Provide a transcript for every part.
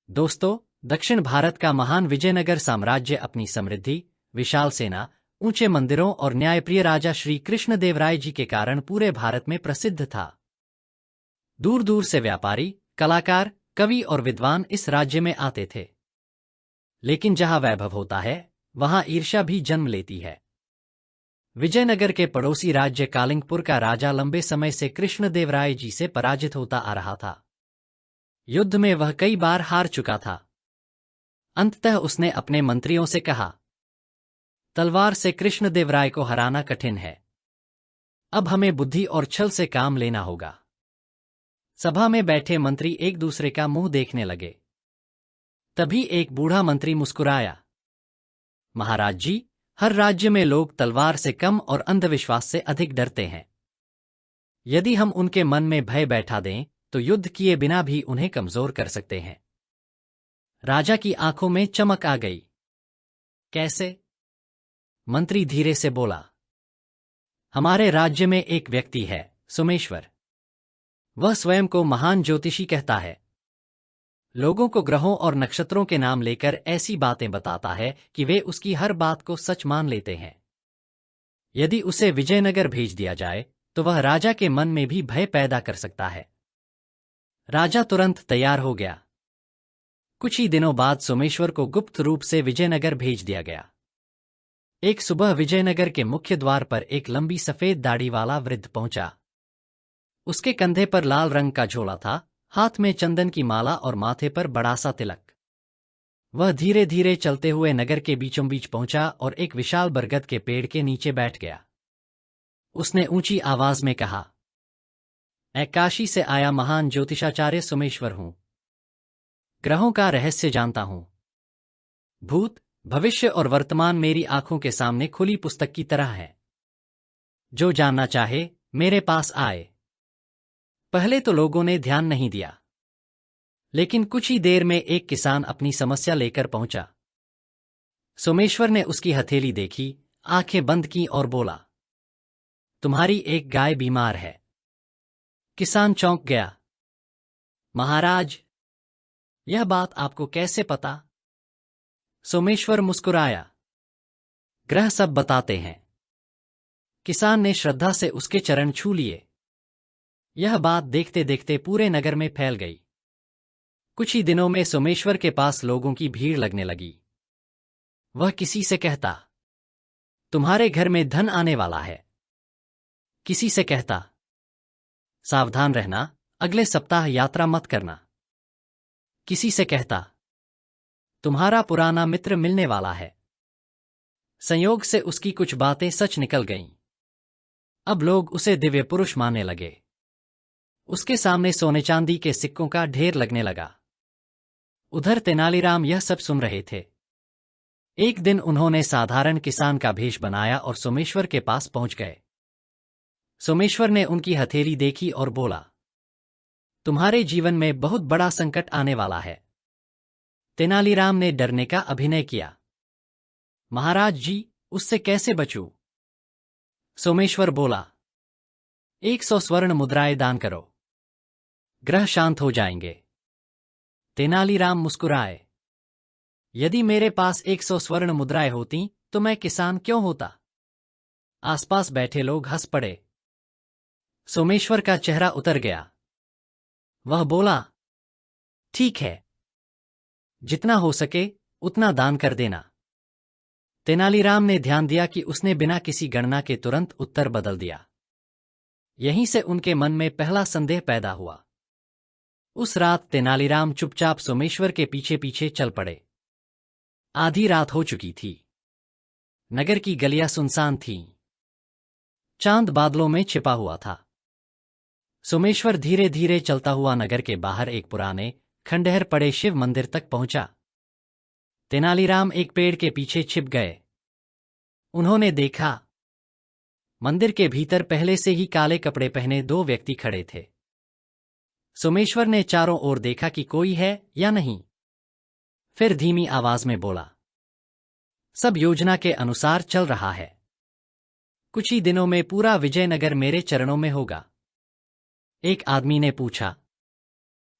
दोस्तों, दक्षिण भारत का महान विजयनगर साम्राज्य अपनी समृद्धि, विशाल सेना, ऊंचे मंदिरों और न्यायप्रिय राजा श्री कृष्णदेवराय जी के कारण पूरे भारत में प्रसिद्ध था। दूर दूर से व्यापारी, कलाकार, कवि और विद्वान इस राज्य में आते थे। लेकिन जहां वैभव होता है, वहां ईर्ष्या भी जन्म लेती है। विजयनगर के पड़ोसी राज्य कालिंगपुर का राजा लंबे समय से कृष्णदेवराय जी से पराजित होता आ रहा था। युद्ध में वह कई बार हार चुका था। अंततः उसने अपने मंत्रियों से कहा, तलवार से कृष्णदेवराय को हराना कठिन है। अब हमें बुद्धि और छल से काम लेना होगा। सभा में बैठे मंत्री एक दूसरे का मुंह देखने लगे। तभी एक बूढ़ा मंत्री मुस्कुराया। महाराज जी, हर राज्य में लोग तलवार से कम और अंधविश्वास से अधिक डरते हैं। यदि हम उनके मन में भय बैठा दें, तो युद्ध किए बिना भी उन्हें कमजोर कर सकते हैं। राजा की आंखों में चमक आ गई। कैसे? मंत्री धीरे से बोला। हमारे राज्य में एक व्यक्ति है, सोमेश्वर। वह स्वयं को महान ज्योतिषी कहता है। लोगों को ग्रहों और नक्षत्रों के नाम लेकर ऐसी बातें बताता है कि वे उसकी हर बात को सच मान लेते हैं। यदि उसे विजयनगर भेज दिया जाए, तो वह राजा के मन में भी भय पैदा कर सकता है। राजा तुरंत तैयार हो गया। कुछ ही दिनों बाद सोमेश्वर को गुप्त रूप से विजयनगर भेज दिया गया। एक सुबह विजयनगर के मुख्य द्वार पर एक लंबी सफेद दाढ़ी वाला वृद्ध पहुंचा। उसके कंधे पर लाल रंग का झोला था, हाथ में चंदन की माला और माथे पर बड़ा सा तिलक। वह धीरे धीरे चलते हुए नगर के बीचों बीच पहुंचा और एक विशाल बरगद के पेड़ के नीचे बैठ गया। उसने ऊंची आवाज में कहा, मैं काशी से आया महान ज्योतिषाचार्य सोमेश्वर हूं। ग्रहों का रहस्य जानता हूं। भूत, भविष्य और वर्तमान मेरी आंखों के सामने खुली पुस्तक की तरह है। जो जानना चाहे, मेरे पास आए। पहले तो लोगों ने ध्यान नहीं दिया, लेकिन कुछ ही देर में एक किसान अपनी समस्या लेकर पहुंचा। सोमेश्वर ने उसकी हथेली देखी, आंखें बंद की और बोला, तुम्हारी एक गाय बीमार है। किसान चौंक गया। महाराज, यह बात आपको कैसे पता? सोमेश्वर मुस्कुराया। ग्रह सब बताते हैं। किसान ने श्रद्धा से उसके चरण छू लिए। यह बात देखते देखते पूरे नगर में फैल गई। कुछ ही दिनों में सोमेश्वर के पास लोगों की भीड़ लगने लगी। वह किसी से कहता, तुम्हारे घर में धन आने वाला है। किसी से कहता, सावधान रहना, अगले सप्ताह यात्रा मत करना। किसी से कहता, तुम्हारा पुराना मित्र मिलने वाला है। संयोग से उसकी कुछ बातें सच निकल गईं। अब लोग उसे दिव्य पुरुष मानने लगे। उसके सामने सोने चांदी के सिक्कों का ढेर लगने लगा। उधर तेनालीराम यह सब सुन रहे थे। एक दिन उन्होंने साधारण किसान का भेष बनाया और सोमेश्वर के पास पहुंच गए। सोमेश्वर ने उनकी हथेली देखी और बोला, तुम्हारे जीवन में बहुत बड़ा संकट आने वाला है। तेनालीराम ने डरने का अभिनय किया। महाराज जी, उससे कैसे बचूं? सोमेश्वर बोला, 100 स्वर्ण मुद्राएं दान करो। ग्रह शांत हो जाएंगे। तेनालीराम मुस्कुराए। यदि मेरे पास 100 स्वर्ण मुद्राएं होती, तो मैं किसान क्यों होता? आसपास बैठे लोग हंस पड़े। सोमेश्वर का चेहरा उतर गया। वह बोला, ठीक है, जितना हो सके उतना दान कर देना। तेनालीराम ने ध्यान दिया कि उसने बिना किसी गणना के तुरंत उत्तर बदल दिया। यहीं से उनके मन में पहला संदेह पैदा हुआ। उस रात तेनालीराम चुपचाप सोमेश्वर के पीछे पीछे चल पड़े। आधी रात हो चुकी थी। नगर की गलियां सुनसान थीं। चांद बादलों में छिपा हुआ था। सोमेश्वर धीरे धीरे चलता हुआ नगर के बाहर एक पुराने, खंडहर पड़े शिव मंदिर तक पहुंचा। तेनालीराम एक पेड़ के पीछे छिप गए। उन्होंने देखा, मंदिर के भीतर पहले से ही काले कपड़े पहने 2 व्यक्ति खड़े थे। सोमेश्वर ने चारों ओर देखा कि कोई है या नहीं। फिर धीमी आवाज में बोला, सब योजना के अनुसार चल रहा है। कुछ ही दिनों में पूरा विजयनगर मेरे चरणों में होगा। एक आदमी ने पूछा,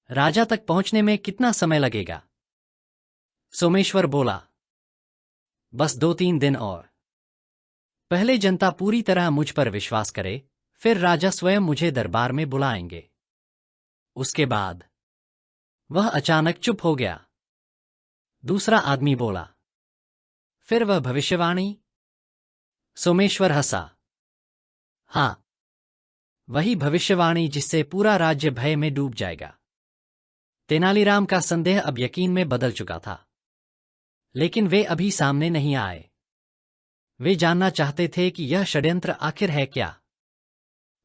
राजा तक पहुंचने में कितना समय लगेगा? सोमेश्वर बोला, बस 2-3 दिन और। पहले जनता पूरी तरह मुझ पर विश्वास करे, फिर राजा स्वयं मुझे दरबार में बुलाएंगे। उसके बाद वह अचानक चुप हो गया। दूसरा आदमी बोला, फिर वह भविष्यवाणी? सोमेश्वर हंसा। हां, वही भविष्यवाणी जिससे पूरा राज्य भय में डूब जाएगा। तेनालीराम का संदेह अब यकीन में बदल चुका था, लेकिन वे अभी सामने नहीं आए। वे जानना चाहते थे कि यह षड्यंत्र आखिर है क्या।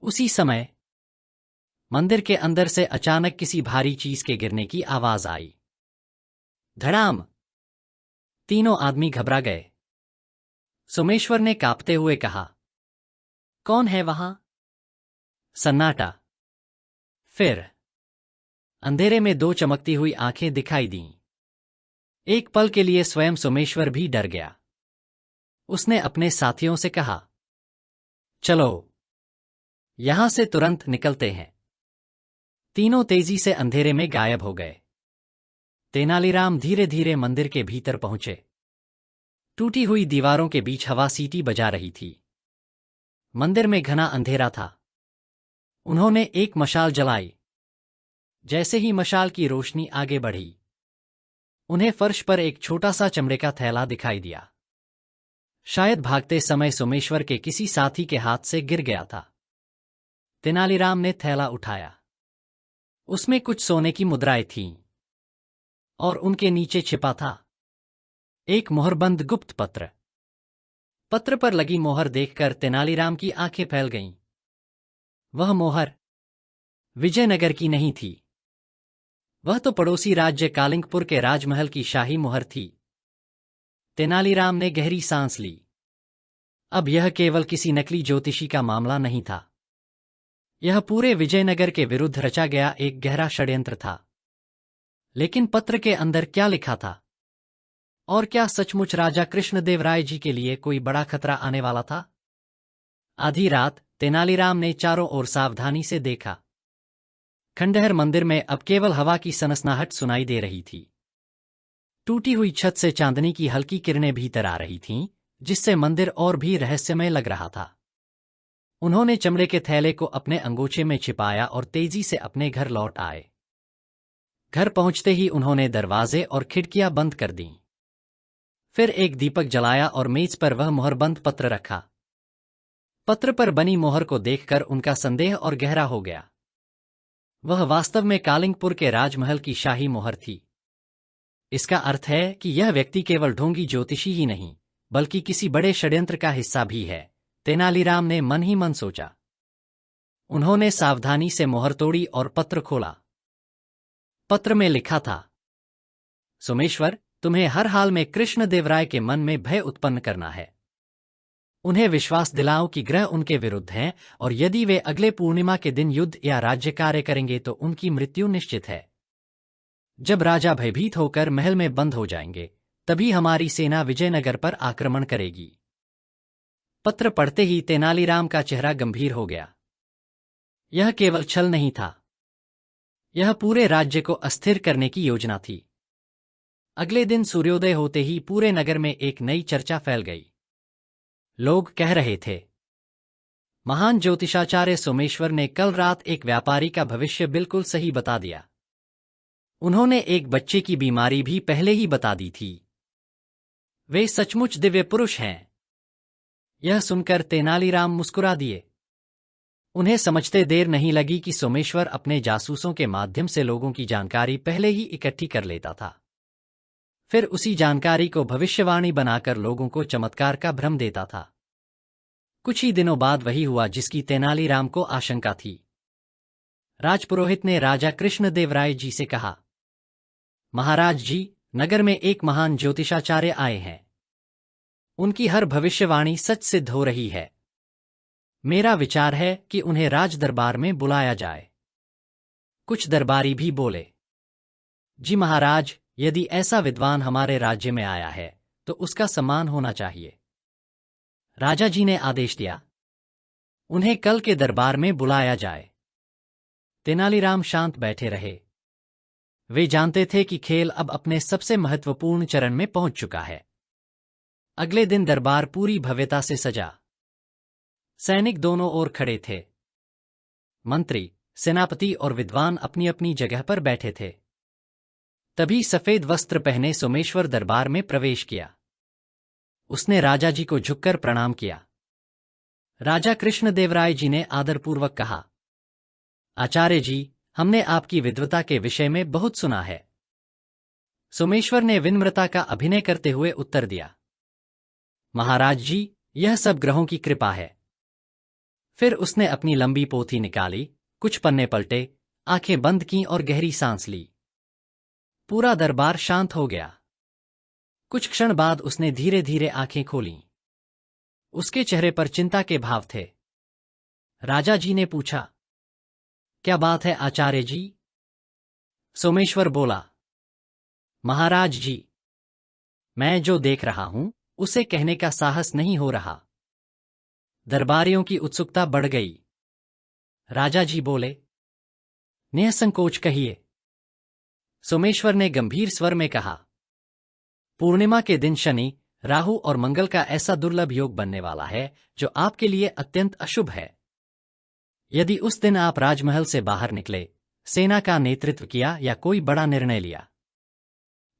उसी समय मंदिर के अंदर से अचानक किसी भारी चीज के गिरने की आवाज आई। धड़ाम! तीनों आदमी घबरा गए। सोमेश्वर ने कांपते हुए कहा, कौन है वहां? सन्नाटा। फिर अंधेरे में 2 चमकती हुई आंखें दिखाई दीं। एक पल के लिए स्वयं सोमेश्वर भी डर गया। उसने अपने साथियों से कहा, चलो यहां से तुरंत निकलते हैं। तीनों तेजी से अंधेरे में गायब हो गए। तेनालीराम धीरे धीरे मंदिर के भीतर पहुंचे। टूटी हुई दीवारों के बीच हवा सीटी बजा रही थी। मंदिर में घना अंधेरा था। उन्होंने एक मशाल जलाई। जैसे ही मशाल की रोशनी आगे बढ़ी, उन्हें फर्श पर एक छोटा सा चमड़े का थैला दिखाई दिया। शायद भागते समय सोमेश्वर के किसी साथी के हाथ से गिर गया था। तेनालीराम ने थैला उठाया। उसमें कुछ सोने की मुद्राएं थीं, और उनके नीचे छिपा था एक मोहरबंद गुप्त पत्र। पत्र पर लगी मोहर देखकर तेनालीराम की आंखें फैल गईं। वह मोहर विजयनगर की नहीं थी। वह तो पड़ोसी राज्य कालिंगपुर के राजमहल की शाही मोहर थी। तेनालीराम ने गहरी सांस ली। अब यह केवल किसी नकली ज्योतिषी का मामला नहीं था। यह पूरे विजयनगर के विरुद्ध रचा गया एक गहरा षड्यंत्र था। लेकिन पत्र के अंदर क्या लिखा था? और क्या सचमुच राजा कृष्णदेवराय जी के लिए कोई बड़ा खतरा आने वाला था? आधी रात तेनालीराम ने चारों ओर सावधानी से देखा। खंडहर मंदिर में अब केवल हवा की सनसनाहट सुनाई दे रही थी। टूटी हुई छत से चांदनी की हल्की किरणें भीतर आ रही थीं, जिससे मंदिर और भी रहस्यमय लग रहा था। उन्होंने चमड़े के थैले को अपने अंगोछे में छिपाया और तेजी से अपने घर लौट आए। घर पहुंचते ही उन्होंने दरवाजे और खिड़कियां बंद कर दीं। फिर एक दीपक जलाया और मेज पर वह मोहरबंद पत्र रखा। पत्र पर बनी मोहर को देखकर उनका संदेह और गहरा हो गया। वह वास्तव में कालिंगपुर के राजमहल की शाही मोहर थी। इसका अर्थ है कि यह व्यक्ति केवल ढोंगी ज्योतिषी ही नहीं, बल्कि किसी बड़े षड्यंत्र का हिस्सा भी है। तेनालीराम ने मन ही मन सोचा। उन्होंने सावधानी से मोहर तोड़ी और पत्र खोला। पत्र में लिखा था, सोमेश्वर, तुम्हें हर हाल में कृष्णदेवराय के मन में भय उत्पन्न करना है। उन्हें विश्वास दिलाओ कि ग्रह उनके विरुद्ध हैं, और यदि वे अगले पूर्णिमा के दिन युद्ध या राज्य कार्य करेंगे तो उनकी मृत्यु निश्चित है। जब राजा भयभीत होकर महल में बंद हो जाएंगे, तभी हमारी सेना विजयनगर पर आक्रमण करेगी। पत्र पढ़ते ही तेनालीराम का चेहरा गंभीर हो गया। यह केवल छल नहीं था, यह पूरे राज्य को अस्थिर करने की योजना थी। अगले दिन सूर्योदय होते ही पूरे नगर में एक नई चर्चा फैल गई। लोग कह रहे थे, महान ज्योतिषाचार्य सोमेश्वर ने कल रात एक व्यापारी का भविष्य बिल्कुल सही बता दिया। उन्होंने एक बच्चे की बीमारी भी पहले ही बता दी थी। वे सचमुच दिव्य पुरुष हैं। यह सुनकर तेनालीराम मुस्कुरा दिए। उन्हें समझते देर नहीं लगी कि सोमेश्वर अपने जासूसों के माध्यम से लोगों की जानकारी पहले ही इकट्ठी कर लेता था। फिर उसी जानकारी को भविष्यवाणी बनाकर लोगों को चमत्कार का भ्रम देता था। कुछ ही दिनों बाद वही हुआ जिसकी तेनालीराम को आशंका थी। राजपुरोहित ने राजा कृष्णदेवराय जी से कहा, महाराज जी, नगर में एक महान ज्योतिषाचार्य आए हैं। उनकी हर भविष्यवाणी सच सिद्ध हो रही है। मेरा विचार है कि उन्हें राज दरबार में बुलाया जाए। कुछ दरबारी भी बोले, जी महाराज, यदि ऐसा विद्वान हमारे राज्य में आया है तो उसका सम्मान होना चाहिए। राजा जी ने आदेश दिया, उन्हें कल के दरबार में बुलाया जाए। तेनालीराम शांत बैठे रहे। वे जानते थे कि खेल अब अपने सबसे महत्वपूर्ण चरण में पहुंच चुका है। अगले दिन दरबार पूरी भव्यता से सजा। सैनिक दोनों ओर खड़े थे। मंत्री, सेनापति और विद्वान अपनी अपनी जगह पर बैठे थे। तभी सफेद वस्त्र पहने सोमेश्वर दरबार में प्रवेश किया। उसने राजा जी को झुककर प्रणाम किया। राजा कृष्णदेवराय जी ने आदरपूर्वक कहा, आचार्य जी, हमने आपकी विद्वता के विषय में बहुत सुना है। सोमेश्वर ने विनम्रता का अभिनय करते हुए उत्तर दिया, महाराज जी, यह सब ग्रहों की कृपा है। फिर उसने अपनी लंबी पोथी निकाली, कुछ पन्ने पलटे, आंखें बंद कीं और गहरी सांस ली। पूरा दरबार शांत हो गया। कुछ क्षण बाद उसने धीरे धीरे आंखें खोलीं। उसके चेहरे पर चिंता के भाव थे। राजा जी ने पूछा, क्या बात है आचार्य जी? सोमेश्वर बोला, महाराज जी, मैं जो देख रहा हूं उसे कहने का साहस नहीं हो रहा। दरबारियों की उत्सुकता बढ़ गई। राजा जी बोले, निसंकोच कहिए। सोमेश्वर ने गंभीर स्वर में कहा, पूर्णिमा के दिन शनि, राहु और मंगल का ऐसा दुर्लभ योग बनने वाला है जो आपके लिए अत्यंत अशुभ है। यदि उस दिन आप राजमहल से बाहर निकले, सेना का नेतृत्व किया या कोई बड़ा निर्णय लिया,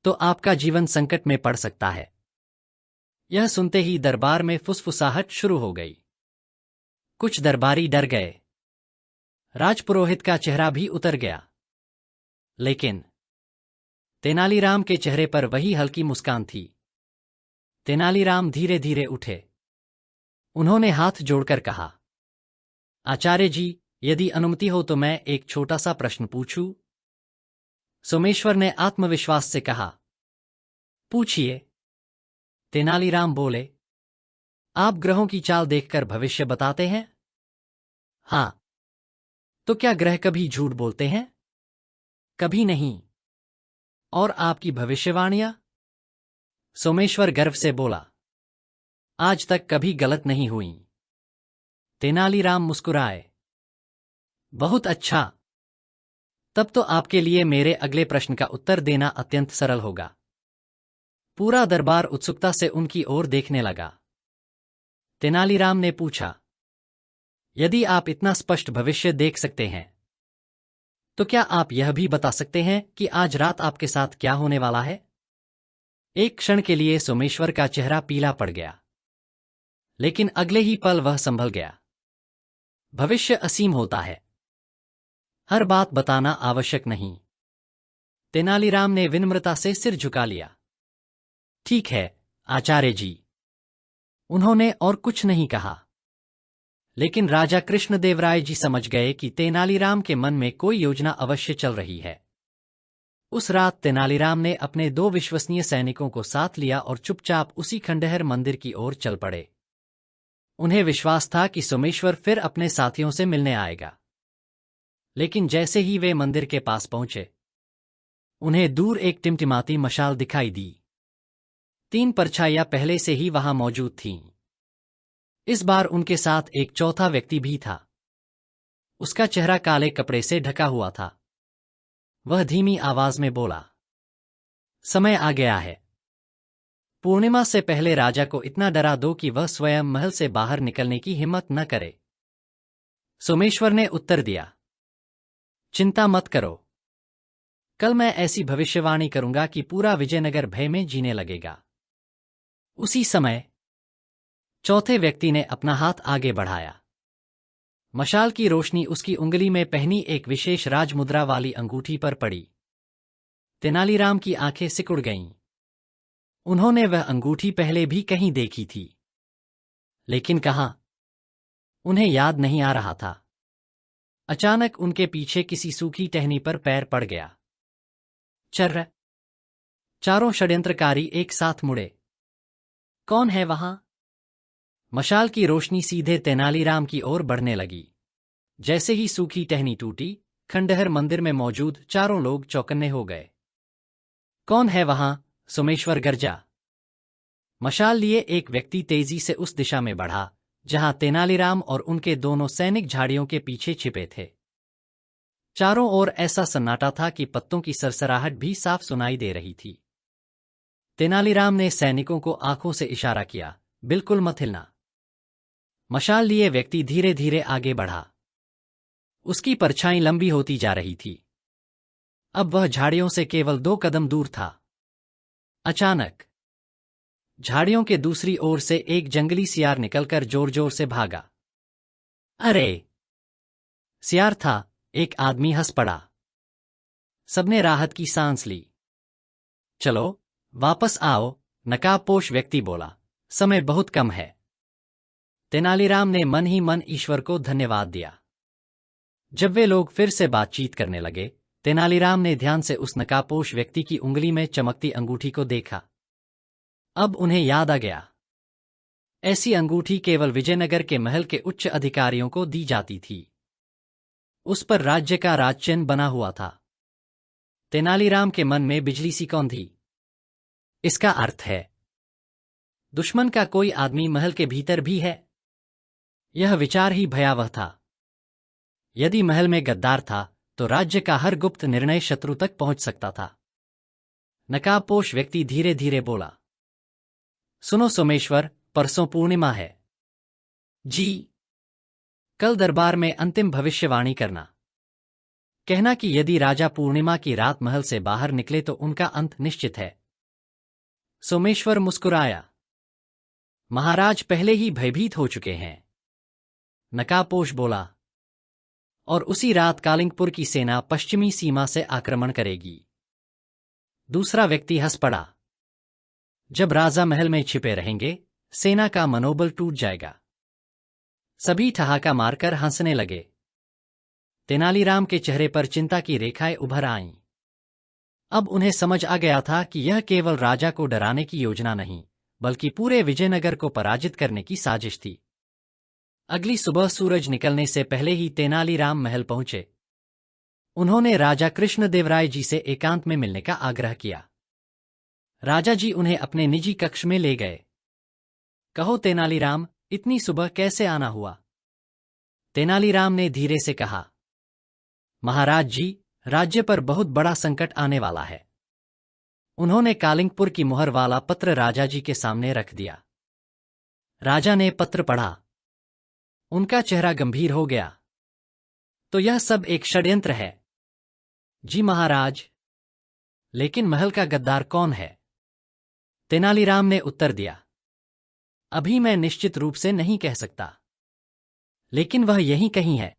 तो आपका जीवन संकट में पड़ सकता है। यह सुनते ही दरबार में फुसफुसाहट शुरू हो गई। कुछ दरबारी डर गए। राजपुरोहित का चेहरा भी उतर गया। लेकिन तेनालीराम के चेहरे पर वही हल्की मुस्कान थी। तेनालीराम धीरे धीरे उठे। उन्होंने हाथ जोड़कर कहा, आचार्य जी, यदि अनुमति हो तो मैं एक छोटा सा प्रश्न पूछूं? सोमेश्वर ने आत्मविश्वास से कहा, पूछिए। तेनालीराम बोले, आप ग्रहों की चाल देखकर भविष्य बताते हैं? हां। तो क्या ग्रह कभी झूठ बोलते हैं? कभी नहीं। और आपकी भविष्यवाणियां? सोमेश्वर गर्व से बोला, आज तक कभी गलत नहीं हुई। तेनालीराम मुस्कुराए, बहुत अच्छा। तब तो आपके लिए मेरे अगले प्रश्न का उत्तर देना अत्यंत सरल होगा। पूरा दरबार उत्सुकता से उनकी ओर देखने लगा। तेनालीराम ने पूछा, यदि आप इतना स्पष्ट भविष्य देख सकते हैं, तो क्या आप यह भी बता सकते हैं कि आज रात आपके साथ क्या होने वाला है? एक क्षण के लिए सोमेश्वर का चेहरा पीला पड़ गया, लेकिन अगले ही पल वह संभल गया। भविष्य असीम होता है, हर बात बताना आवश्यक नहीं। तेनालीराम ने विनम्रता से सिर झुका लिया। ठीक है आचार्य जी। उन्होंने और कुछ नहीं कहा। लेकिन राजा कृष्णदेवराय जी समझ गए कि तेनालीराम के मन में कोई योजना अवश्य चल रही है। उस रात तेनालीराम ने अपने 2 विश्वसनीय सैनिकों को साथ लिया और चुपचाप उसी खंडहर मंदिर की ओर चल पड़े। उन्हें विश्वास था कि सोमेश्वर फिर अपने साथियों से मिलने आएगा। लेकिन जैसे ही वे मंदिर के पास पहुंचे, उन्हें दूर एक टिमटिमाती मशाल दिखाई दी। 3 परछाइयां पहले से ही वहां मौजूद थीं। इस बार उनके साथ एक चौथा व्यक्ति भी था। उसका चेहरा काले कपड़े से ढका हुआ था। वह धीमी आवाज में बोला, समय आ गया है। पूर्णिमा से पहले राजा को इतना डरा दो कि वह स्वयं महल से बाहर निकलने की हिम्मत न करे। सोमेश्वर ने उत्तर दिया, चिंता मत करो। कल मैं ऐसी भविष्यवाणी करूंगा कि पूरा विजयनगर भय में जीने लगेगा। उसी समय चौथे व्यक्ति ने अपना हाथ आगे बढ़ाया। मशाल की रोशनी उसकी उंगली में पहनी एक विशेष राजमुद्रा वाली अंगूठी पर पड़ी। तेनालीराम की आंखें सिकुड़ गईं। उन्होंने वह अंगूठी पहले भी कहीं देखी थी, लेकिन कहां, उन्हें याद नहीं आ रहा था। अचानक उनके पीछे किसी सूखी टहनी पर पैर पड़ गया। चर्र! चारों षड्यंत्रकारी एक साथ मुड़े। कौन है वहां? मशाल की रोशनी सीधे तेनालीराम की ओर बढ़ने लगी। जैसे ही सूखी टहनी टूटी, खंडहर मंदिर में मौजूद चारों लोग चौकन्ने हो गए। कौन है वहां? सोमेश्वर गरजा। मशाल लिए एक व्यक्ति तेजी से उस दिशा में बढ़ा जहां तेनालीराम और उनके दोनों सैनिक झाड़ियों के पीछे छिपे थे। चारों ओर ऐसा सन्नाटा था कि पत्तों की सरसराहट भी साफ सुनाई दे रही थी। तेनालीराम ने सैनिकों को आंखों से इशारा किया, बिल्कुल मत हिलना। मशाल लिए व्यक्ति धीरे धीरे आगे बढ़ा। उसकी परछाई लंबी होती जा रही थी। अब वह झाड़ियों से केवल 2 कदम दूर था। अचानक झाड़ियों के दूसरी ओर से एक जंगली सियार निकलकर जोर जोर से भागा। अरे! सियार था। एक आदमी हंस पड़ा। सबने राहत की सांस ली। चलो वापस आओ, नकाबपोश व्यक्ति बोला। समय बहुत कम है। तेनालीराम ने मन ही मन ईश्वर को धन्यवाद दिया। जब वे लोग फिर से बातचीत करने लगे, तेनालीराम ने ध्यान से उस नकाबपोश व्यक्ति की उंगली में चमकती अंगूठी को देखा। अब उन्हें याद आ गया। ऐसी अंगूठी केवल विजयनगर के महल के उच्च अधिकारियों को दी जाती थी। उस पर राज्य का राजचिन्ह बना हुआ था। तेनालीराम के मन में बिजली सी कौंधी। इसका अर्थ है दुश्मन का कोई आदमी महल के भीतर भी है। यह विचार ही भयावह था। यदि महल में गद्दार था तो राज्य का हर गुप्त निर्णय शत्रु तक पहुंच सकता था। नकाबपोश व्यक्ति धीरे धीरे बोला, सुनो सोमेश्वर, परसों पूर्णिमा है। जी। कल दरबार में अंतिम भविष्यवाणी करना। कहना कि यदि राजा पूर्णिमा की रात महल से बाहर निकले तो उनका अंत निश्चित है। सोमेश्वर मुस्कुराया। महाराज पहले ही भयभीत हो चुके हैं। नकाबपोश बोला। और उसी रात कालिंगपुर की सेना पश्चिमी सीमा से आक्रमण करेगी। दूसरा व्यक्ति हंस पड़ा। जब राजा महल में छिपे रहेंगे, सेना का मनोबल टूट जाएगा। सभी ठहाका मारकर हंसने लगे। तेनालीराम के चेहरे पर चिंता की रेखाएं उभर आईं। अब उन्हें समझ आ गया था कि यह केवल राजा को डराने की योजना नहीं, बल्कि पूरे विजयनगर को पराजित करने की साजिश थी। अगली सुबह सूरज निकलने से पहले ही तेनालीराम महल पहुंचे। उन्होंने राजा कृष्णदेवराय जी से एकांत में मिलने का आग्रह किया। राजा जी उन्हें अपने निजी कक्ष में ले गए। कहो तेनालीराम, इतनी सुबह कैसे आना हुआ? तेनालीराम ने धीरे से कहा। महाराज जी, राज्य पर बहुत बड़ा संकट आने वाला है। उन्होंने कालिंगपुर की मुहर वाला पत्र राजा जी के सामने रख दिया। राजा ने पत्र पढ़ा। उनका चेहरा गंभीर हो गया। तो यह सब एक षड्यंत्र है? जी महाराज। लेकिन महल का गद्दार कौन है? तेनालीराम ने उत्तर दिया। अभी मैं निश्चित रूप से नहीं कह सकता, लेकिन वह यहीं कहीं है।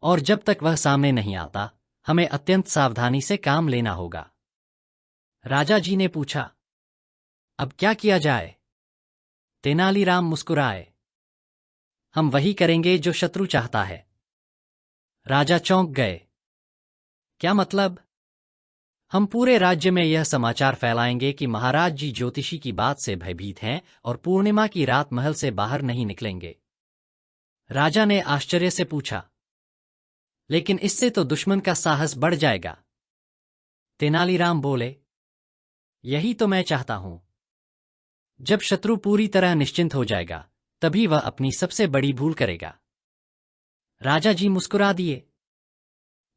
और जब तक वह सामने नहीं आता, हमें अत्यंत सावधानी से काम लेना होगा। राजा जी ने पूछा, अब क्या किया जाए? तेनालीराम मुस्कुराए। हम वही करेंगे जो शत्रु चाहता है। राजा चौंक गए। क्या मतलब? हम पूरे राज्य में यह समाचार फैलाएंगे कि महाराज जी ज्योतिषी की बात से भयभीत हैं और पूर्णिमा की रात महल से बाहर नहीं निकलेंगे। राजा ने आश्चर्य से पूछा, लेकिन इससे तो दुश्मन का साहस बढ़ जाएगा। तेनालीराम बोले, यही तो मैं चाहता हूं। जब शत्रु पूरी तरह निश्चिंत हो जाएगा, तभी वह अपनी सबसे बड़ी भूल करेगा। राजा जी मुस्कुरा दिए।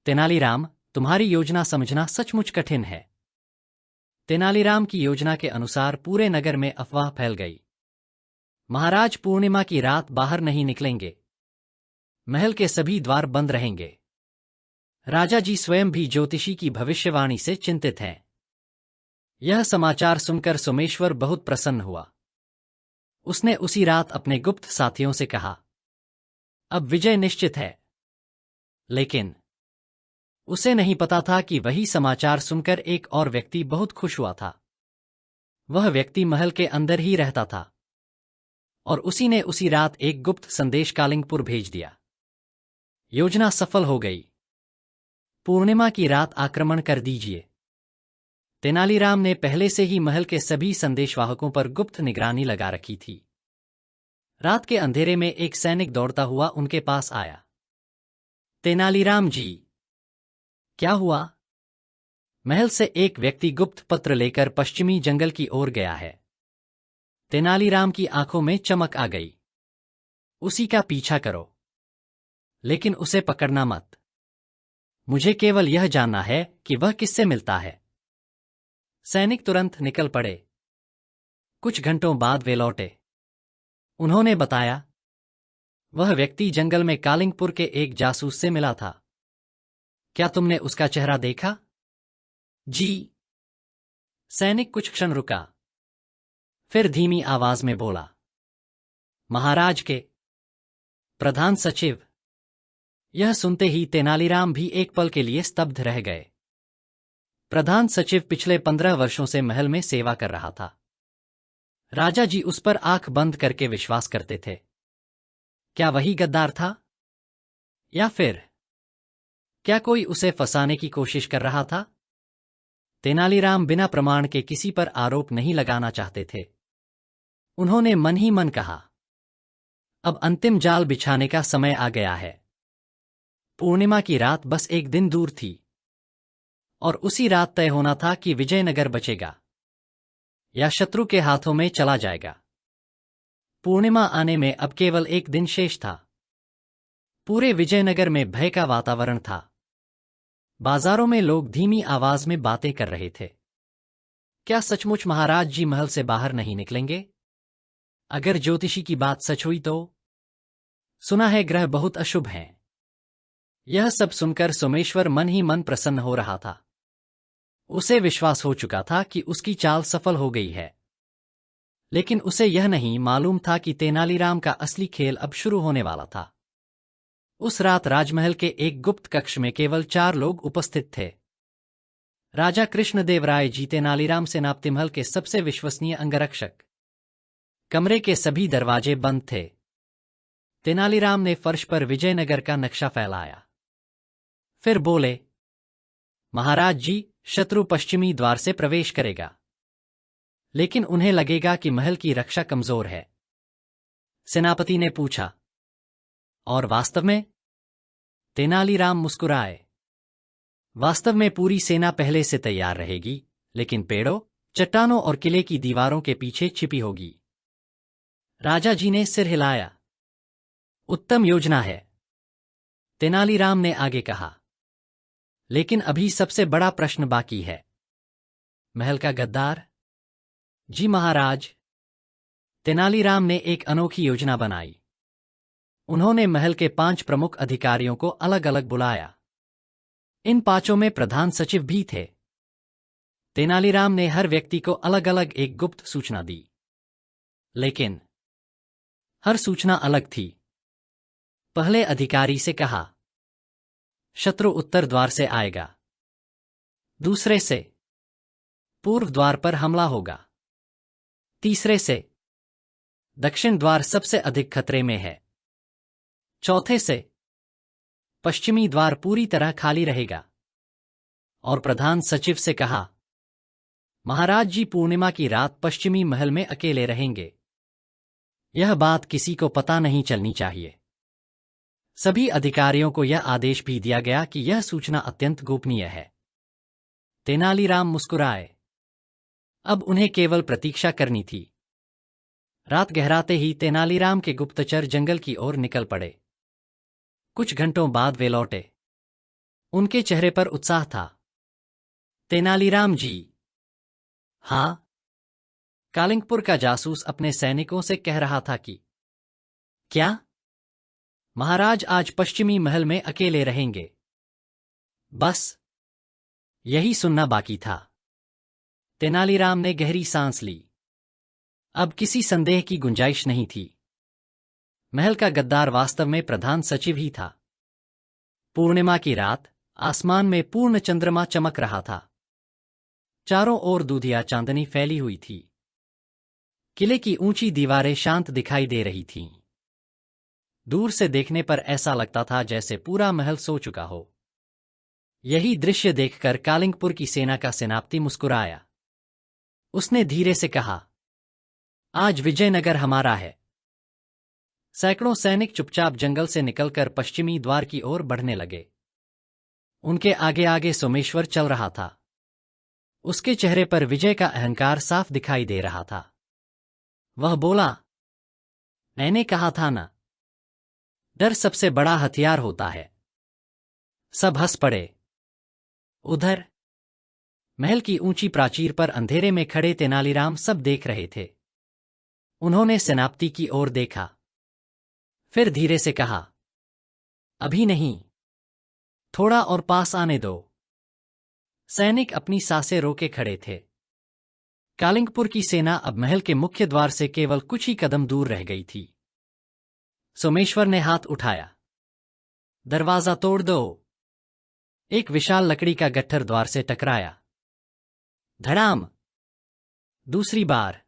तेनालीराम, तुम्हारी योजना समझना सचमुच कठिन है। तेनालीराम की योजना के अनुसार पूरे नगर में अफवाह फैल गई। महाराज पूर्णिमा की रात बाहर नहीं निकलेंगे। महल के सभी द्वार बंद रहेंगे। राजा जी स्वयं भी ज्योतिषी की भविष्यवाणी से चिंतित हैं। यह समाचार सुनकर सोमेश्वर बहुत प्रसन्न हुआ। उसने उसी रात अपने गुप्त साथियों से कहा, अब विजय निश्चित है। लेकिन उसे नहीं पता था कि वही समाचार सुनकर एक और व्यक्ति बहुत खुश हुआ था। वह व्यक्ति महल के अंदर ही रहता था, और उसी ने उसी रात एक गुप्त संदेश कालिंगपुर भेज दिया। योजना सफल हो गई। पूर्णिमा की रात आक्रमण कर दीजिए। तेनालीराम ने पहले से ही महल के सभी संदेशवाहकों पर गुप्त निगरानी लगा रखी थी। रात के अंधेरे में एक सैनिक दौड़ता हुआ उनके पास आया। तेनालीराम जी, क्या हुआ? महल से एक व्यक्ति गुप्त पत्र लेकर पश्चिमी जंगल की ओर गया है। तेनालीराम की आंखों में चमक आ गई। उसी का पीछा करो, लेकिन उसे पकड़ना मत। मुझे केवल यह जानना है कि वह किससे मिलता है। सैनिक तुरंत निकल पड़े। कुछ घंटों बाद वे लौटे। उन्होंने बताया, वह व्यक्ति जंगल में कालिंगपुर के एक जासूस से मिला था। क्या तुमने उसका चेहरा देखा? जी। सैनिक कुछ क्षण रुका, फिर धीमी आवाज में बोला, महाराज के प्रधान सचिव। यह सुनते ही तेनालीराम भी एक पल के लिए स्तब्ध रह गए। प्रधान सचिव पिछले 15 वर्षों से महल में सेवा कर रहा था। राजा जी उस पर आंख बंद करके विश्वास करते थे। क्या वही गद्दार था? या फिर क्या कोई उसे फंसाने की कोशिश कर रहा था? तेनालीराम बिना प्रमाण के किसी पर आरोप नहीं लगाना चाहते थे। उन्होंने मन ही मन कहा, अब अंतिम जाल बिछाने का समय आ गया है। पूर्णिमा की रात बस एक दिन दूर थी, और उसी रात तय होना था कि विजयनगर बचेगा या शत्रु के हाथों में चला जाएगा। पूर्णिमा आने में अब केवल एक दिन शेष था। पूरे विजयनगर में भय का वातावरण था। बाजारों में लोग धीमी आवाज में बातें कर रहे थे। क्या सचमुच महाराज जी महल से बाहर नहीं निकलेंगे? अगर ज्योतिषी की बात सच हुई तो? सुना है ग्रह बहुत अशुभ हैं। यह सब सुनकर सोमेश्वर मन ही मन प्रसन्न हो रहा था। उसे विश्वास हो चुका था कि उसकी चाल सफल हो गई है। लेकिन उसे यह नहीं मालूम था कि तेनालीराम का असली खेल अब शुरू होने वाला था। उस रात राजमहल के एक गुप्त कक्ष में केवल 4 लोग उपस्थित थे। राजा कृष्णदेवराय जी, तेनालीराम सेनापतिमहल के सबसे विश्वसनीय अंगरक्षक। कमरे के सभी दरवाजे बंद थे। तेनालीराम ने फर्श पर विजयनगर का नक्शा फैलाया। फिर बोले, महाराज जी, शत्रु पश्चिमी द्वार से प्रवेश करेगा, लेकिन उन्हें लगेगा कि महल की रक्षा कमजोर है। सेनापति ने पूछा, और वास्तव में? तेनालीराम मुस्कुराए। वास्तव में पूरी सेना पहले से तैयार रहेगी, लेकिन पेड़ों, चट्टानों और किले की दीवारों के पीछे छिपी होगी। राजा जी ने सिर हिलाया। उत्तम योजना है। तेनालीराम ने आगे कहा, लेकिन अभी सबसे बड़ा प्रश्न बाकी है। महल का गद्दार? जी महाराज। तेनालीराम ने एक अनोखी योजना बनाई। उन्होंने महल के 5 प्रमुख अधिकारियों को अलग अलग बुलाया। इन 5 में प्रधान सचिव भी थे। तेनालीराम ने हर व्यक्ति को अलग अलग एक गुप्त सूचना दी, लेकिन हर सूचना अलग थी। पहले अधिकारी से कहा, शत्रु उत्तर द्वार से आएगा। दूसरे से, पूर्व द्वार पर हमला होगा। तीसरे से, दक्षिण द्वार सबसे अधिक खतरे में है। चौथे से, पश्चिमी द्वार पूरी तरह खाली रहेगा। और प्रधान सचिव से कहा, महाराज जी पूर्णिमा की रात पश्चिमी महल में अकेले रहेंगे। यह बात किसी को पता नहीं चलनी चाहिए। सभी अधिकारियों को यह आदेश भी दिया गया कि यह सूचना अत्यंत गोपनीय है। तेनालीराम मुस्कुराए। अब उन्हें केवल प्रतीक्षा करनी थी। रात गहराते ही तेनालीराम के गुप्तचर जंगल की ओर निकल पड़े। कुछ घंटों बाद वे लौटे। उनके चेहरे पर उत्साह था। तेनालीराम जी। हाँ। कालिंगपुर का जासूस अपने सैनिकों से कह रहा था कि क्या? महाराज आज पश्चिमी महल में अकेले रहेंगे। बस यही सुनना बाकी था। तेनालीराम ने गहरी सांस ली। अब किसी संदेह की गुंजाइश नहीं थी। महल का गद्दार वास्तव में प्रधान सचिव ही था। पूर्णिमा की रात आसमान में पूर्ण चंद्रमा चमक रहा था। चारों ओर दूधिया चांदनी फैली हुई थी। किले की ऊंची दीवारें शांत दिखाई दे रही थीं। दूर से देखने पर ऐसा लगता था जैसे पूरा महल सो चुका हो। यही दृश्य देखकर कालिंगपुर की सेना का सेनापति मुस्कुराया। उसने धीरे से कहा, आज विजयनगर हमारा है। सैकड़ों सैनिक चुपचाप जंगल से निकलकर पश्चिमी द्वार की ओर बढ़ने लगे। उनके आगे आगे सोमेश्वर चल रहा था। उसके चेहरे पर विजय का अहंकार साफ दिखाई दे रहा था। वह बोला, मैंने कहा था ना, डर सबसे बड़ा हथियार होता है। सब हंस पड़े। उधर महल की ऊंची प्राचीर पर अंधेरे में खड़े तेनालीराम सब देख रहे थे। उन्होंने सेनापति की ओर देखा, फिर धीरे से कहा, अभी नहीं, थोड़ा और पास आने दो। सैनिक अपनी सांसें रोके खड़े थे। कालिंगपुर की सेना अब महल के मुख्य द्वार से केवल कुछ ही कदम दूर रह गई थी। सोमेश्वर ने हाथ उठाया, दरवाजा तोड़ दो। एक विशाल लकड़ी का गट्ठर द्वार से टकराया। धड़ाम। दूसरी बार।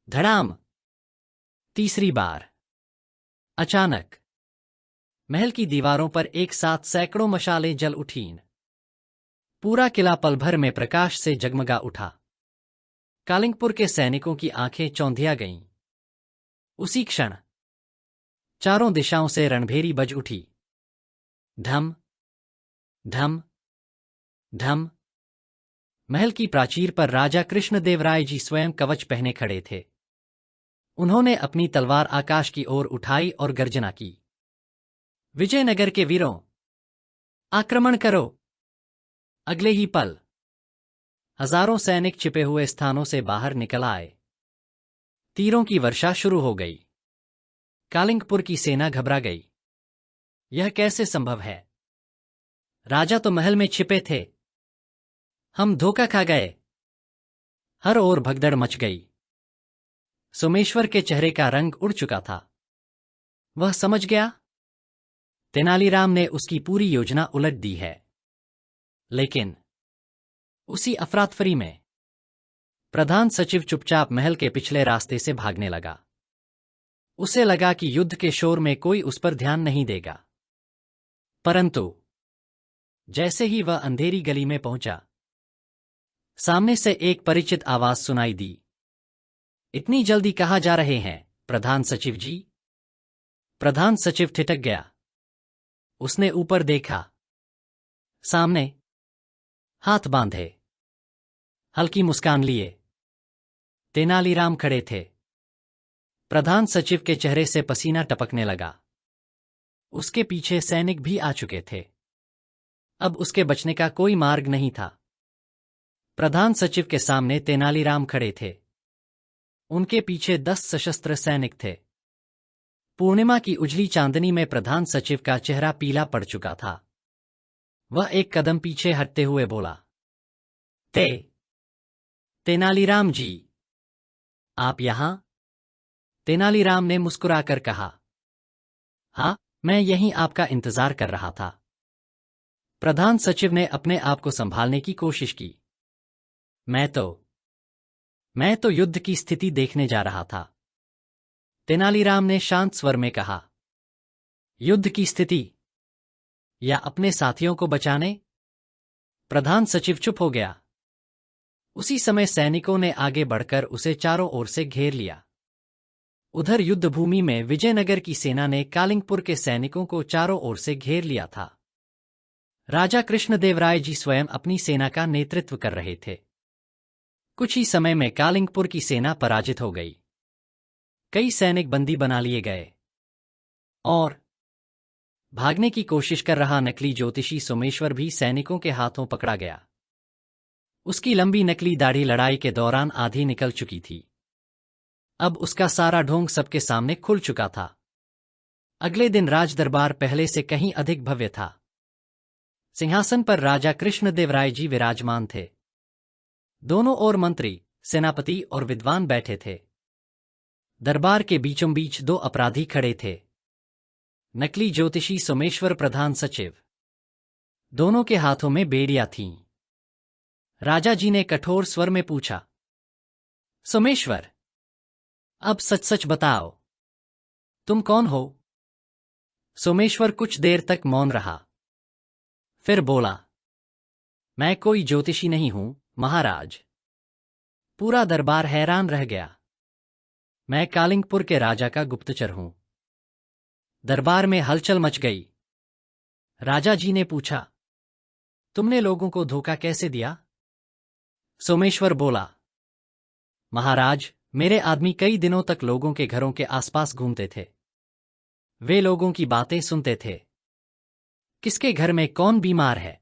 धड़ाम। तीसरी बार। अचानक महल की दीवारों पर एक साथ सैकड़ों मशालें जल उठीं। पूरा किला पल भर में प्रकाश से जगमगा उठा। कालिंगपुर के सैनिकों की आंखें चौंधिया गईं। उसी क्षण चारों दिशाओं से रणभेरी बज उठी। ढम ढम ढम। महल की प्राचीर पर राजा कृष्णदेवराय जी स्वयं कवच पहने खड़े थे। उन्होंने अपनी तलवार आकाश की ओर उठाई और गर्जना की, विजयनगर के वीरों, आक्रमण करो। अगले ही पल हजारों सैनिक छिपे हुए स्थानों से बाहर निकल आए। तीरों की वर्षा शुरू हो गई। कालिंगपुर की सेना घबरा गई। यह कैसे संभव है? राजा तो महल में छिपे थे। हम धोखा खा गए। हर ओर भगदड़ मच गई। सोमेश्वर के चेहरे का रंग उड़ चुका था। वह समझ गया, तेनालीराम ने उसकी पूरी योजना उलट दी है। लेकिन उसी अफरातफरी में प्रधान सचिव चुपचाप महल के पिछले रास्ते से भागने लगा। उसे लगा कि युद्ध के शोर में कोई उस पर ध्यान नहीं देगा। परंतु जैसे ही वह अंधेरी गली में पहुंचा, सामने से एक परिचित आवाज सुनाई दी। इतनी जल्दी कहाँ जा रहे हैं, प्रधान सचिव जी? प्रधान सचिव ठिठक गया। उसने ऊपर देखा। सामने हाथ बांधे, हल्की मुस्कान लिए तेनालीराम खड़े थे। प्रधान सचिव के चेहरे से पसीना टपकने लगा। उसके पीछे सैनिक भी आ चुके थे। अब उसके बचने का कोई मार्ग नहीं था। प्रधान सचिव के सामने तेनालीराम खड़े थे। उनके पीछे 10 सशस्त्र सैनिक थे। पूर्णिमा की उजली चांदनी में प्रधान सचिव का चेहरा पीला पड़ चुका था। वह एक कदम पीछे हटते हुए बोला, तेनालीराम जी, आप यहां? तेनालीराम ने मुस्कुराकर कहा, हाँ, मैं यहीं आपका इंतजार कर रहा था। प्रधान सचिव ने अपने आप को संभालने की कोशिश की। मैं तो युद्ध की स्थिति देखने जा रहा था। तेनालीराम ने शांत स्वर में कहा, युद्ध की स्थिति? या अपने साथियों को बचाने? प्रधान सचिव चुप हो गया। उसी समय सैनिकों ने आगे बढ़कर उसे चारों ओर से घेर लिया। उधर युद्धभूमि में विजयनगर की सेना ने कालिंगपुर के सैनिकों को चारों ओर से घेर लिया था। राजा कृष्णदेवराय जी स्वयं अपनी सेना का नेतृत्व कर रहे थे। कुछ ही समय में कालिंगपुर की सेना पराजित हो गई। कई सैनिक बंदी बना लिए गए और भागने की कोशिश कर रहा नकली ज्योतिषी सोमेश्वर भी सैनिकों के हाथों पकड़ा गया। उसकी लंबी नकली दाढ़ी लड़ाई के दौरान आधी निकल चुकी थी। अब उसका सारा ढोंग सबके सामने खुल चुका था। अगले दिन राजदरबार पहले से कहीं अधिक भव्य था। सिंहासन पर राजा कृष्णदेवराय जी विराजमान थे। दोनों ओर मंत्री, सेनापति और विद्वान बैठे थे। दरबार के बीचों बीच 2 अपराधी खड़े थे, नकली ज्योतिषी सोमेश्वर, प्रधान सचिव। दोनों के हाथों में बेड़ियां थीं। राजा जी ने कठोर स्वर में पूछा, सोमेश्वर, अब सच सच बताओ, तुम कौन हो? सोमेश्वर कुछ देर तक मौन रहा। फिर बोला, मैं कोई ज्योतिषी नहीं हूं, महाराज। पूरा दरबार हैरान रह गया। मैं कालिंगपुर के राजा का गुप्तचर हूं। दरबार में हलचल मच गई। राजा जी ने पूछा, तुमने लोगों को धोखा कैसे दिया? सोमेश्वर बोला, महाराज, मेरे आदमी कई दिनों तक लोगों के घरों के आसपास घूमते थे। वे लोगों की बातें सुनते थे। किसके घर में कौन बीमार है,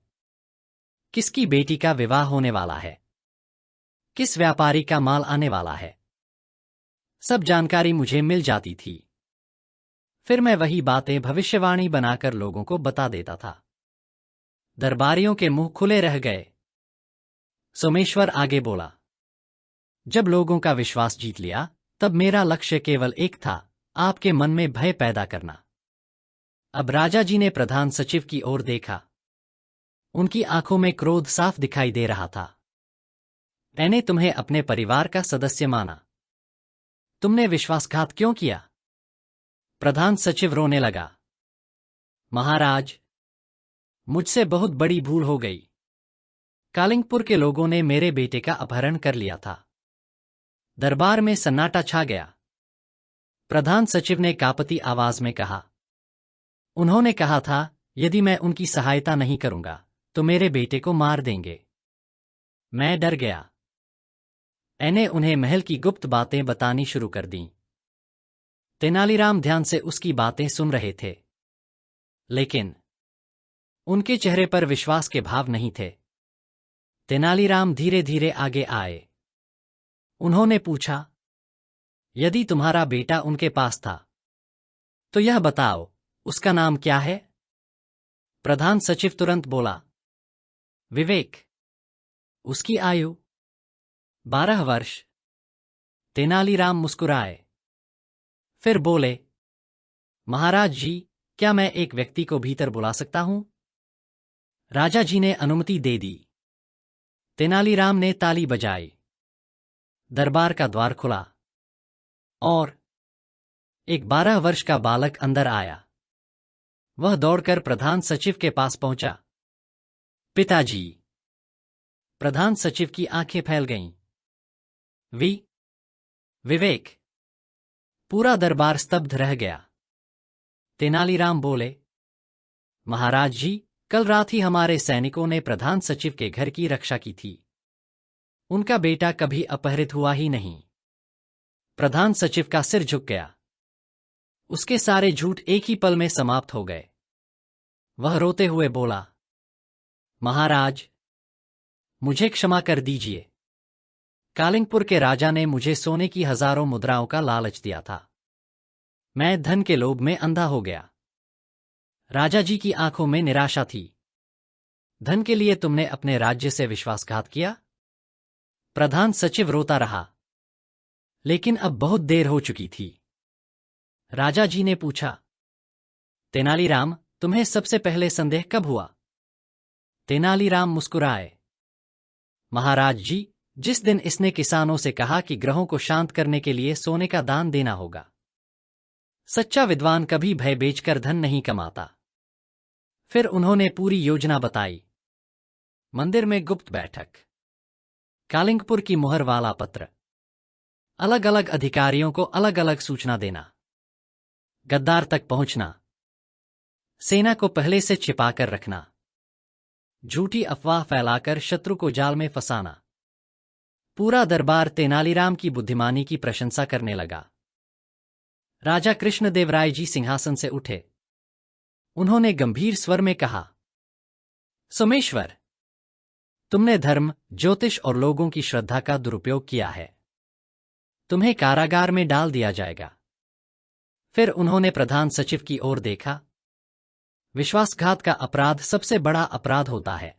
किसकी बेटी का विवाह होने वाला है, किस व्यापारी का माल आने वाला है, सब जानकारी मुझे मिल जाती थी। फिर मैं वही बातें भविष्यवाणी बनाकर लोगों को बता देता था। दरबारियों के मुंह खुले रह गए। सोमेश्वर आगे बोला, जब लोगों का विश्वास जीत लिया, तब मेरा लक्ष्य केवल एक था, आपके मन में भय पैदा करना। अब राजा जी ने प्रधान सचिव की ओर देखा। उनकी आंखों में क्रोध साफ दिखाई दे रहा था। मैंने तुम्हें अपने परिवार का सदस्य माना, तुमने विश्वासघात क्यों किया? प्रधान सचिव रोने लगा। महाराज, मुझसे बहुत बड़ी भूल हो गई। कालिंगपुर के लोगों ने मेरे बेटे का अपहरण कर लिया था। दरबार में सन्नाटा छा गया। प्रधान सचिव ने कांपती आवाज में कहा, उन्होंने कहा था यदि मैं उनकी सहायता नहीं करूंगा तो मेरे बेटे को मार देंगे। मैं डर गया। मैंने उन्हें महल की गुप्त बातें बतानी शुरू कर दीं। तेनालीराम ध्यान से उसकी बातें सुन रहे थे, लेकिन उनके चेहरे पर विश्वास के भाव नहीं थे। तेनालीराम धीरे धीरे आगे आए। उन्होंने पूछा, यदि तुम्हारा बेटा उनके पास था तो यह बताओ, उसका नाम क्या है? प्रधान सचिव तुरंत बोला, विवेक। उसकी आयु 12 वर्ष। तेनालीराम मुस्कुराए, फिर बोले, महाराज जी, क्या मैं एक व्यक्ति को भीतर बुला सकता हूं? राजा जी ने अनुमति दे दी। तेनालीराम ने ताली बजाई। दरबार का द्वार खुला और एक 12 वर्ष का बालक अंदर आया। वह दौड़कर प्रधान सचिव के पास पहुंचा। पिताजी। प्रधान सचिव की आंखें फैल गईं। विवेक। पूरा दरबार स्तब्ध रह गया। तेनालीराम बोले, महाराज जी, कल रात ही हमारे सैनिकों ने प्रधान सचिव के घर की रक्षा की थी। उनका बेटा कभी अपहरित हुआ ही नहीं। प्रधान सचिव का सिर झुक गया। उसके सारे झूठ एक ही पल में समाप्त हो गए। वह रोते हुए बोला, महाराज, मुझे क्षमा कर दीजिए। कालिंगपुर के राजा ने मुझे सोने की हजारों मुद्राओं का लालच दिया था। मैं धन के लोभ में अंधा हो गया। राजा जी की आंखों में निराशा थी। धन के लिए तुमने अपने राज्य से विश्वासघात किया? प्रधान सचिव रोता रहा। लेकिन अब बहुत देर हो चुकी थी। राजा जी ने पूछा, तेनालीराम, तुम्हें सबसे पहले संदेह कब हुआ? तेनालीराम मुस्कुराए, महाराज जी, जिस दिन इसने किसानों से कहा कि ग्रहों को शांत करने के लिए सोने का दान देना होगा। सच्चा विद्वान कभी भय बेचकर धन नहीं कमाता। फिर उन्होंने पूरी योजना बताई। मंदिर में गुप्त बैठक, कालिंगपुर की मुहर वाला पत्र, अलग अलग अधिकारियों को अलग अलग सूचना देना, गद्दार तक पहुंचना, सेना को पहले से छिपाकर रखना, झूठी अफवाह फैलाकर शत्रु को जाल में फंसाना। पूरा दरबार तेनालीराम की बुद्धिमानी की प्रशंसा करने लगा। राजा कृष्णदेवराय जी सिंहासन से उठे। उन्होंने गंभीर स्वर में कहा, सोमेश्वर, तुमने धर्म, ज्योतिष और लोगों की श्रद्धा का दुरुपयोग किया है। तुम्हें कारागार में डाल दिया जाएगा। फिर उन्होंने प्रधान सचिव की ओर देखा। विश्वासघात का अपराध सबसे बड़ा अपराध होता है।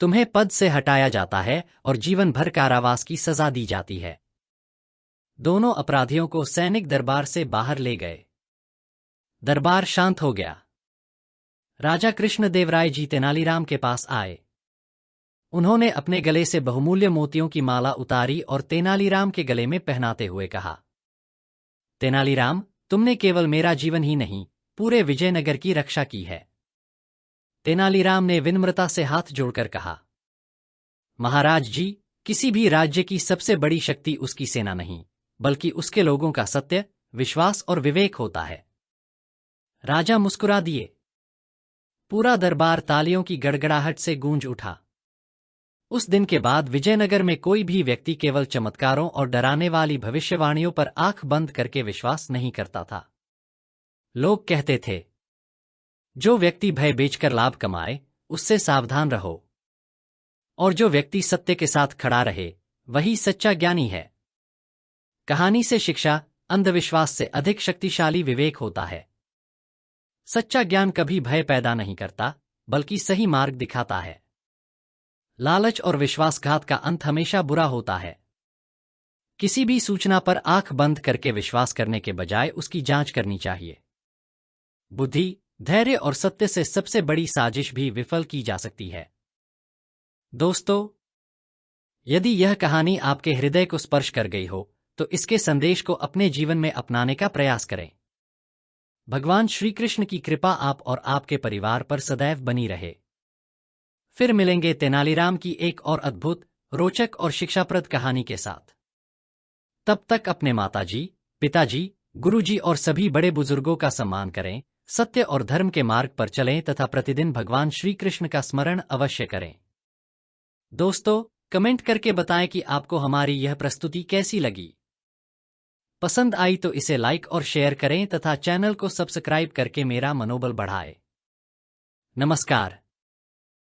तुम्हें पद से हटाया जाता है और जीवन भर कारावास की सजा दी जाती है। दोनों अपराधियों को सैनिक दरबार से बाहर ले गए। दरबार शांत हो गया। राजा कृष्णदेवराय जी तेनालीराम के पास आए। उन्होंने अपने गले से बहुमूल्य मोतियों की माला उतारी और तेनालीराम के गले में पहनाते हुए कहा, तेनालीराम, तुमने केवल मेरा जीवन ही नहीं, पूरे विजयनगर की रक्षा की है। तेनालीराम ने विनम्रता से हाथ जोड़कर कहा, महाराज जी, किसी भी राज्य की सबसे बड़ी शक्ति उसकी सेना नहीं, बल्कि उसके लोगों का सत्य, विश्वास और विवेक होता है। राजा मुस्कुरा दिए। पूरा दरबार तालियों की गड़गड़ाहट से गूंज उठा। उस दिन के बाद विजयनगर में कोई भी व्यक्ति केवल चमत्कारों और डराने वाली भविष्यवाणियों पर आंख बंद करके विश्वास नहीं करता था। लोग कहते थे, जो व्यक्ति भय बेचकर लाभ कमाए, उससे सावधान रहो। और जो व्यक्ति सत्य के साथ खड़ा रहे वही सच्चा ज्ञानी है। कहानी से शिक्षा, अंधविश्वास से अधिक शक्तिशाली विवेक होता है। सच्चा ज्ञान कभी भय पैदा नहीं करता, बल्कि सही मार्ग दिखाता है। लालच और विश्वासघात का अंत हमेशा बुरा होता है। किसी भी सूचना पर आंख बंद करके विश्वास करने के बजाय उसकी जांच करनी चाहिए। बुद्धि, धैर्य और सत्य से सबसे बड़ी साजिश भी विफल की जा सकती है। दोस्तों, यदि यह कहानी आपके हृदय को स्पर्श कर गई हो तो इसके संदेश को अपने जीवन में अपनाने का प्रयास करें। भगवान श्री कृष्ण की कृपा आप और आपके परिवार पर सदैव बनी रहे। फिर मिलेंगे तेनालीराम की एक और अद्भुत, रोचक और शिक्षाप्रद कहानी के साथ। तब तक अपने माताजी, पिताजी, गुरुजी और सभी बड़े बुजुर्गों का सम्मान करें, सत्य और धर्म के मार्ग पर चलें तथा प्रतिदिन भगवान श्री कृष्ण का स्मरण अवश्य करें। दोस्तों, कमेंट करके बताएं कि आपको हमारी यह प्रस्तुति कैसी लगी। पसंद आई तो इसे लाइक और शेयर करें तथा चैनल को सब्सक्राइब करके मेरा मनोबल बढ़ाएं। नमस्कार।